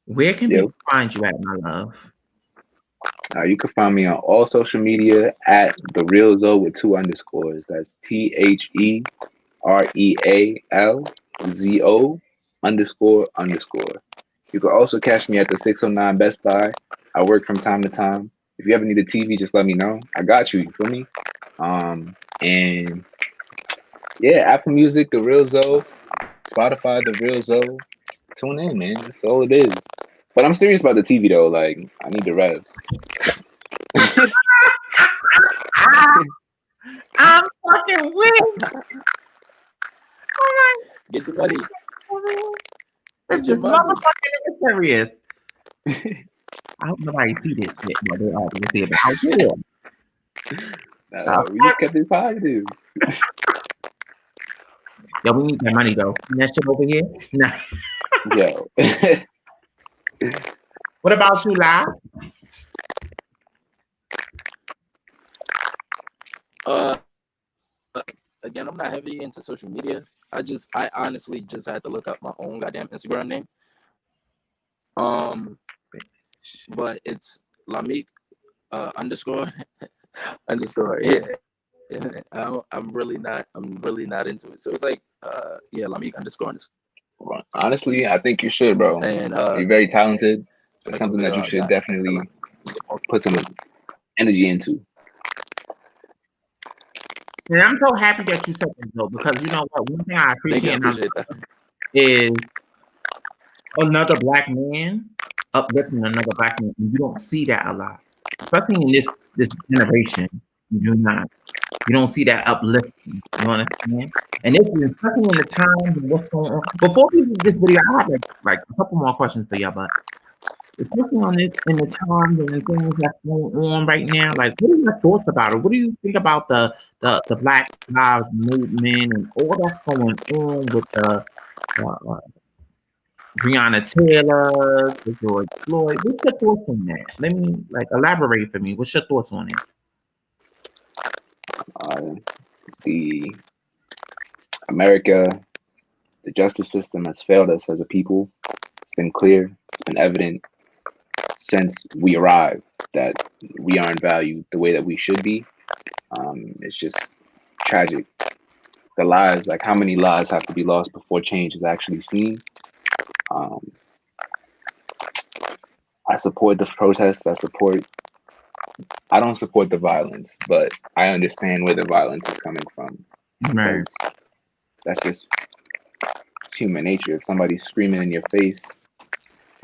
where can Yep. people find you at, my love? You can find me on all social media at The Real Zoe with 2 underscores. That's TheRealZo __. You can also catch me at the 609 Best Buy. I work from time to time. If you ever need a TV, just let me know. I got you. You feel me? And yeah, Apple Music, The Real Zoe, Spotify, The Real Zoe. Tune in, man. That's all it is. But I'm serious about the TV though. Like, I need the rev. I'm fucking weak. Get the money. This Get your is money. motherfucking serious. I hope nobody see this shit. Well, they obviously see it, but I will. We just kept it positive. Yo, we need that money though. See that shit over here? Nah. Yo. What about you, La? Again, I'm not heavy into social media. I honestly just had to look up my own goddamn Instagram name. But it's Lamik underscore underscore. Yeah. Yeah, I'm really not into it. So it's like yeah, Lamik underscore. Honestly, I think you should, bro. And You're very talented. It's like, something that you should got definitely put some energy into. And I'm so happy that you said that though, because you know what? One thing I Thank you, I appreciate appreciate that. is another black man uplifting another black man. And you don't see that a lot, especially in this generation. You do not. You don't see that uplifting. You understand? And this is especially in the time of what's going on. Before we do this video, I have like a couple more questions for y'all, but especially on this in the times and the things that's going on right now, like what are your thoughts about it? What do you think about the Black Lives Movement and all that's going on with the Breonna Taylor, the George Floyd? What's your thoughts on that? Let me like elaborate for me. What's your thoughts on it? The America, the justice system has failed us as a people. It's been clear, it's been evident since we arrived that we aren't valued the way that we should be. It's just tragic. The lives, like how many lives have to be lost before change is actually seen? I support the protests. I don't support the violence, but I understand where the violence is coming from. Right. Because that's just human nature. If somebody's screaming in your face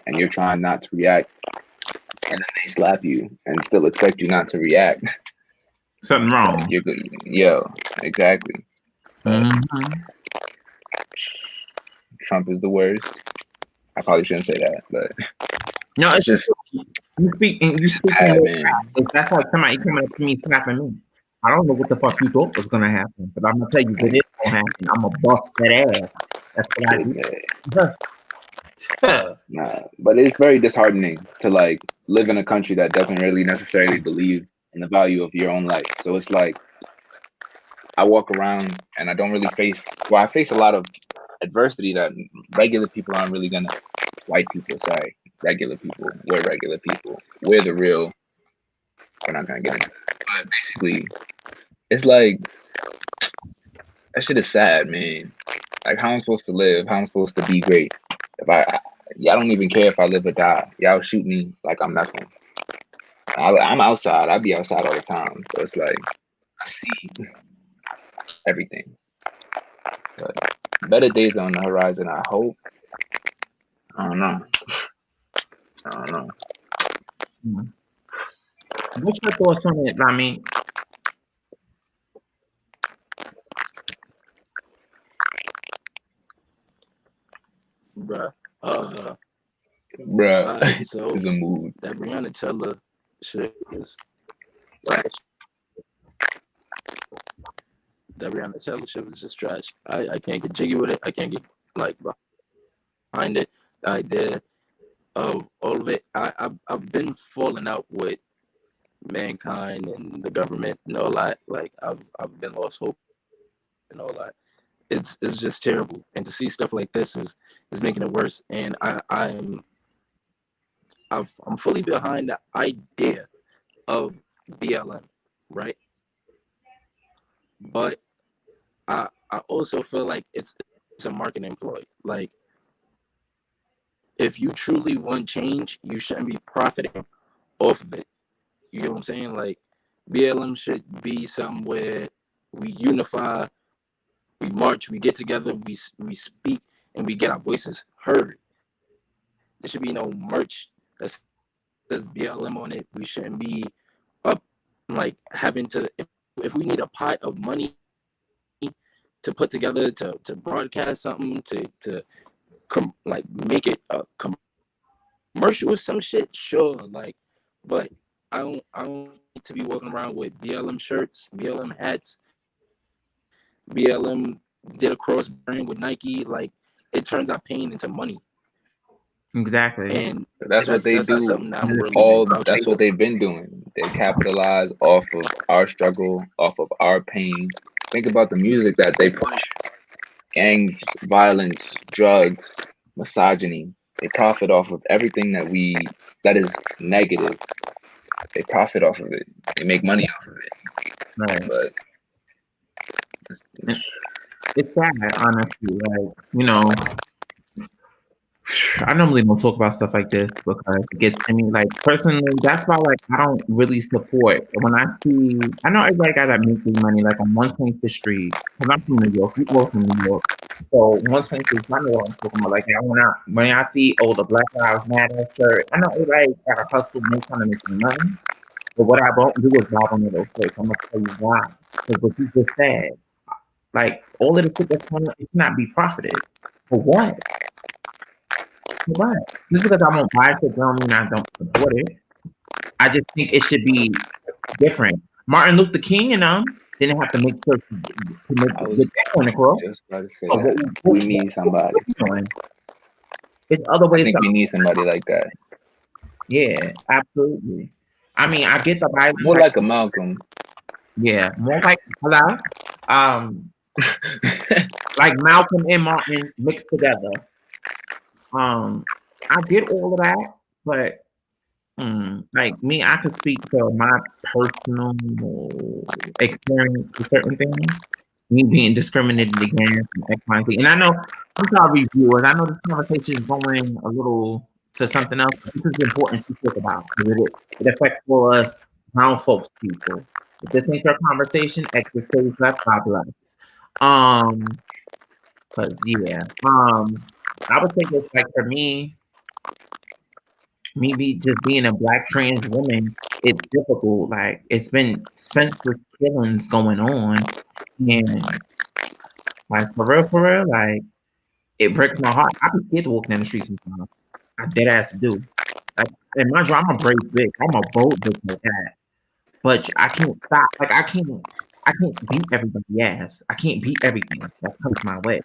and you're trying not to react, and then they slap you and still expect you not to react, something wrong. Like, you're good. Yo, exactly. Trump is the worst. I probably shouldn't say that, but no, it's just you speak. bad, man. That's like somebody coming up to me slapping me. I don't know what the fuck you thought was gonna happen, but I'm gonna tell you what is gonna happen. I'm gonna bust that ass. That's what I do. Nah, but it's very disheartening to like live in a country that doesn't really necessarily believe in the value of your own life. So it's like I walk around and I don't really face. Well, I face a lot of adversity that regular people aren't really gonna. White people, sorry, regular people. We're regular people. We're the real. We're not gonna get into it. But basically, it's like that shit is sad, man. Like how I'm supposed to live, how I'm supposed to be great. If I don't even care if I live or die. Y'all shoot me like I'm nothing. I'm outside. I be outside all the time. So it's like I see everything. But better days are on the horizon, I hope. I don't know. What's your thoughts on it, Rami? Bruh. So it's a mood. That Breonna Taylor shit is trash. That Breonna Taylor shit was just trash. I can't get jiggy with it. I can't get like behind it. The idea of all of it. I've been falling out with mankind and the government and all that. Like I've been lost hope and all that. It's just terrible. And to see stuff like this is making it worse. And I'm fully behind the idea of BLM, right? But I also feel like it's a marketing ploy. Like if you truly want change, you shouldn't be profiting off of it. You know what I'm saying? Like BLM should be somewhere we unify, we march, we get together, we speak, and we get our voices heard. There should be no merch that says BLM on it. We shouldn't be up like having to if we need a pot of money to put together to broadcast something to like make it a commercial or some shit, sure. Like, but I don't need to be walking around with BLM shirts, BLM hats. BLM did a cross brand with Nike. Like, it turns our pain into money. Exactly. And that's what they do. That's what they've been doing. They capitalize off of our struggle, off of our pain. Think about the music that they push. Gangs, violence, drugs, misogyny. They profit off of everything that is negative. they profit off of it. They make money off of it. Right. But it's, It's sad, honestly. Like, you know, I normally don't talk about stuff like this because it gets to me. Like, personally, that's why, like, I don't really support when I see. I know everybody got that making money, like on 125th Street, because I'm from New York. We both from New York, so 125th. I know what I'm talking about. Like, when I see the Black Lives Matter shirt, I know everybody got to hustle, make trying to make some money. But what I won't do is rob one of those shirts. I'm gonna tell you why. Because what you just said, like all of the shit that's coming, it cannot be profited. For what? For what? Just because I won't buy it don't mean I don't support it. I just think it should be different. Martin Luther King and didn't have to make sure to make I was get that point across. just about to say But that. We need somebody. It's other I ways think to. we need somebody like that. Yeah, absolutely. I mean, I get the Bible. More like a Malcolm. Yeah, more like hello. Like Malcolm and Martin mixed together. I get all of that, but like me, I could speak to my personal experience with certain things. Me being discriminated against and X, Y, and Z. And I know I'm sorry, viewers. I know this conversation is going a little to something else. But this is important to talk about because it affects all us brown folks people. If this ain't your conversation, exit stage left, God bless. But yeah, I would say it's like for me just being a Black trans woman, it's difficult. Like it's been senseless killings going on, and like for real, like it breaks my heart. I be scared to walk down the street sometimes. I dead ass do. Like, and mind you, I'm a brave bitch. I'm a bold bitch like that. But I can't stop. Like I can't beat everybody's ass. I can't beat everything that comes my way.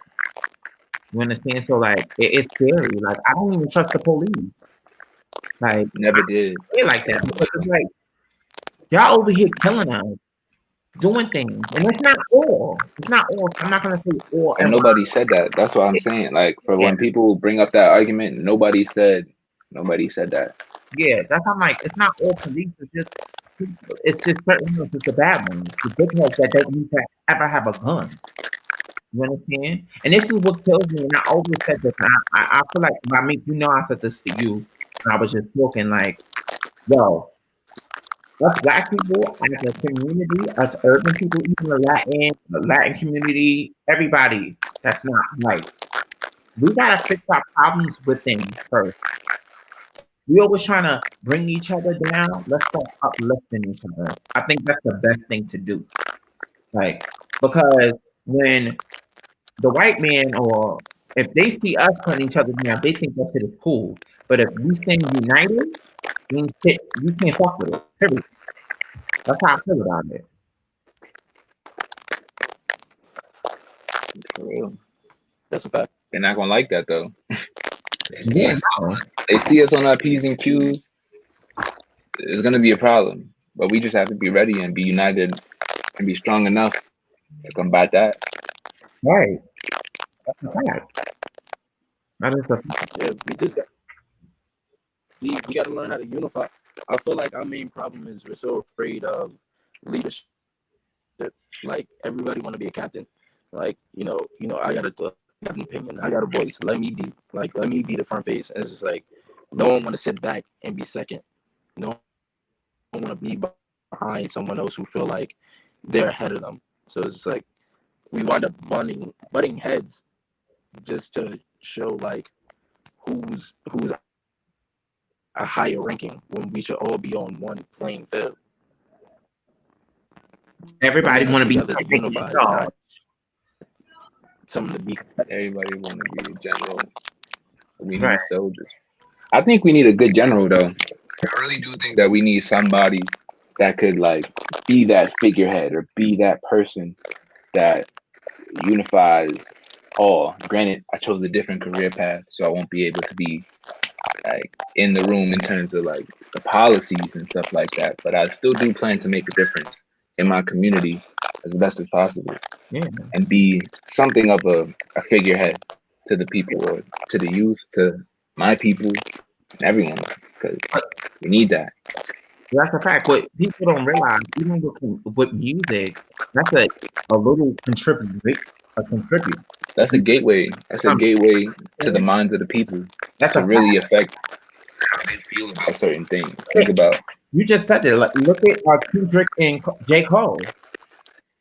You understand? So like it's scary. Like I don't even trust the police. Like Never did. I feel like that because it's like y'all over here killing us, doing things, and it's not all. It's not all. I'm not gonna say all. And nobody said that. That's what I'm saying. Like for Yeah. when people bring up that argument, nobody said that. Yeah, that's how I'm like. It's not all police. It's just certain ones. It's the bad ones. The good ones that don't need to ever have a gun. You understand? And this is what kills me. And I always said this. And I feel like I mean, you know, I said this to you. And I was just talking like, yo, us Black people as a community, us urban people, even the Latin community, everybody that's not white, we gotta fix our problems within first. We always trying to bring each other down. Let's start uplifting each other. I think that's the best thing to do. Like, because when the white man or if they see us putting each other down, they think that shit is cool. But if we stand united, then shit, you can't fuck with it. Period. That's how I feel about it. For real. That's a fact. They're not gonna like that though. Yeah, no. They see us on our P's and Q's. It's gonna be a problem. But we just have to be ready and be united and be strong enough to combat that. Right. That's a fact. That is a fact. Yeah, we got to learn how to unify. I feel like our main problem is we're so afraid of leadership. Like everybody want to be a captain. Like you know, I got an opinion. I got a voice. Let me be the front face. And it's just like no one want to sit back and be second. No one want to be behind someone else who feel like they're ahead of them. So it's just like we wind up butting heads just to show like who's a higher ranking when we should all be on one playing field. Everybody want to be unified. Not something to be. Everybody want to be a general. We need Right. soldiers. I think we need a good general though. I really do think that we need somebody that could like be that figurehead or be that person that unifies all. Granted, I chose a different career path, so I won't be able to be like in the room in terms of like the policies and stuff like that. But I still do plan to make a difference in my community as best as possible. Yeah. And be something of a figurehead to the people or to the youth, to my people, and everyone, because we need that. That's a fact. What people don't realize, even with music, that's a little contribute. That's a gateway. That's a gateway to the minds of the people That's to a really affect how they feel about certain things. Think fact. about You just said it. Like, look at Kendrick and J. Cole.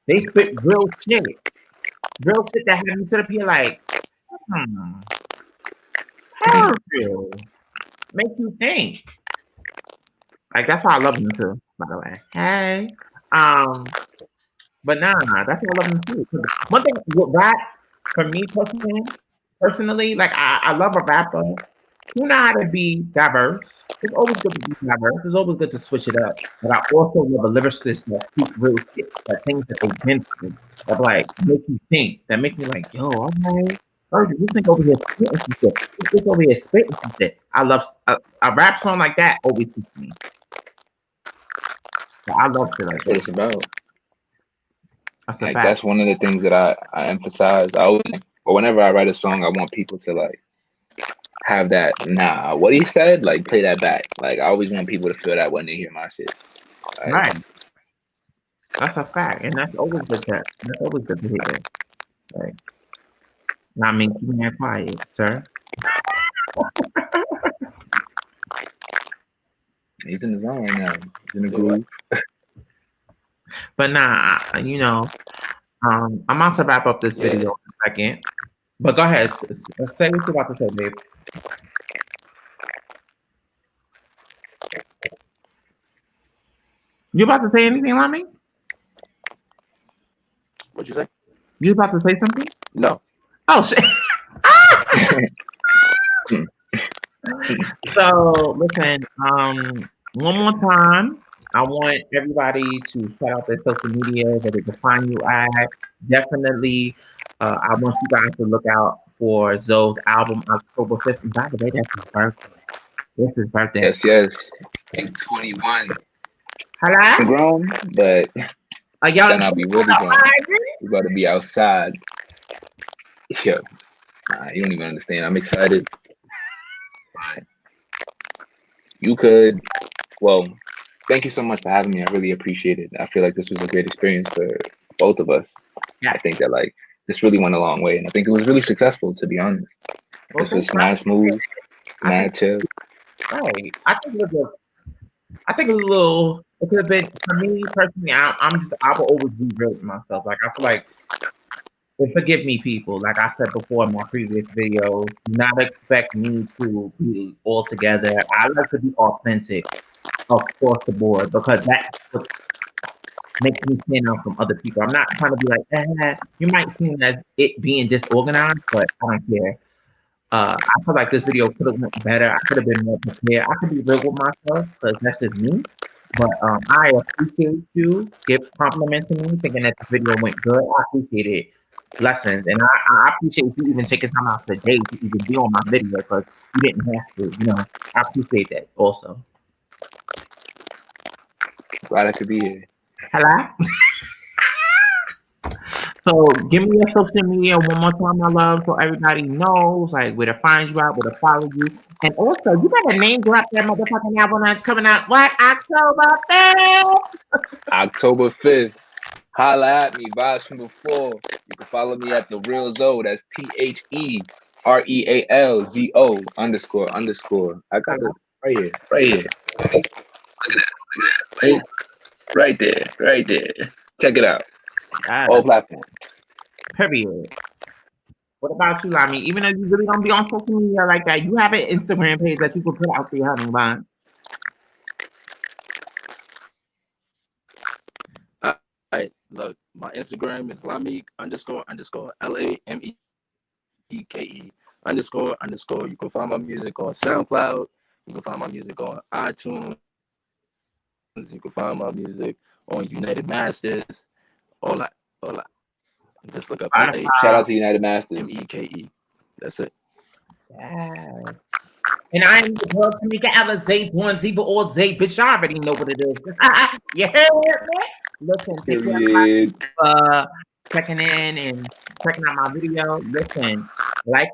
They spit real shit that had me sit up here like, how real? Make you think. Like that's why I love them too. By the way, hey, but nah, that's why I love them too. 'Cause one thing with rap, for me personally, like I love a rapper who know how to be diverse. It's always good to be diverse. It's always good to switch it up. But I also love a lyricist that speak real shit, that things that they've been through, that like make you think, that make me like, yo, okay. You think over here spitting some shit. You think over here spitting some shit. I love a rap song like that always keeps me. I love shit like what it's that. about. That's a Like fact. that's one of the things that I emphasize. I always, or whenever I write a song, I want people to like have that. Nah, what he said, like play that back. Like I always want people to feel that when they hear my shit. Like, Right. That's a fact, and that's always good. That's always good to hear. Like, not me keeping that quiet, sir. he's in the zone right now. He's in the So groove. But nah, you know, I'm about to wrap up this video in a second. But go ahead, say what you're about to say, babe. You about to say anything, Lami? What'd you say? You about to say something? No. Oh shit. So listen, one more time, I want everybody to shout out their social media that they can find you at. Definitely, I want you guys to look out for Zoe's album October 5th. And by the way, that's his birthday. This is his birthday. Yes. I'm 21. Hello? I'm grown, but Y'all then I'll be really grown. We about to be outside. Yo, you don't even understand. I'm excited. You could, well, thank you so much for having me. I really appreciate it. I feel like this was a great experience for both of us. Yeah. I think that like this really went a long way, and I think it was really successful. To be honest, this was mad smooth, mad chill. Right. I think it was a little. It could have been for me personally. I will always be real with myself. Like I feel like, and forgive me, people. Like I said before in my previous videos, do not expect me to be all together. I like to be authentic across the board because that's what makes me stand out from other people. I'm not trying to be like, you might seem as it being disorganized, but I don't care. I feel like this video could have went better. I could have been more prepared. I could be real with myself because that's just me. But I appreciate you complimenting me, thinking that the video went good. I appreciate it. Blessings. And I appreciate you even taking time out of the day to even be on my video because you didn't have to, you know. I appreciate that also. Glad I could be here. Hello? So give me your social media one more time, my love, so everybody knows like where to find you out, where to follow you. And also, you better name drop that motherfucking album that's coming out what, October 5th? October 5th. Holla at me, vibes from before. You can follow me at The Real Zoe. That's TheRealZo __. I got it right here. Look at that. Right there. Check it out. All platforms. Period. What about you, Lami? Even though you really don't be on social media like that, you have an Instagram page that you can put out there, honey bun. Alright, look, my Instagram is Lamike __ LAMEKE __. You can find my music on SoundCloud. You can find my music on iTunes. You can find my music on United Masters. All that. Just look up LA. Shout out to United Masters. MEKE. That's it. Yeah. And I am the girl Tamika Alizé, one Z for all Z, bitch. I already know what it is. You heard me? Listen, thank you everybody for checking in and checking out my video. Listen, like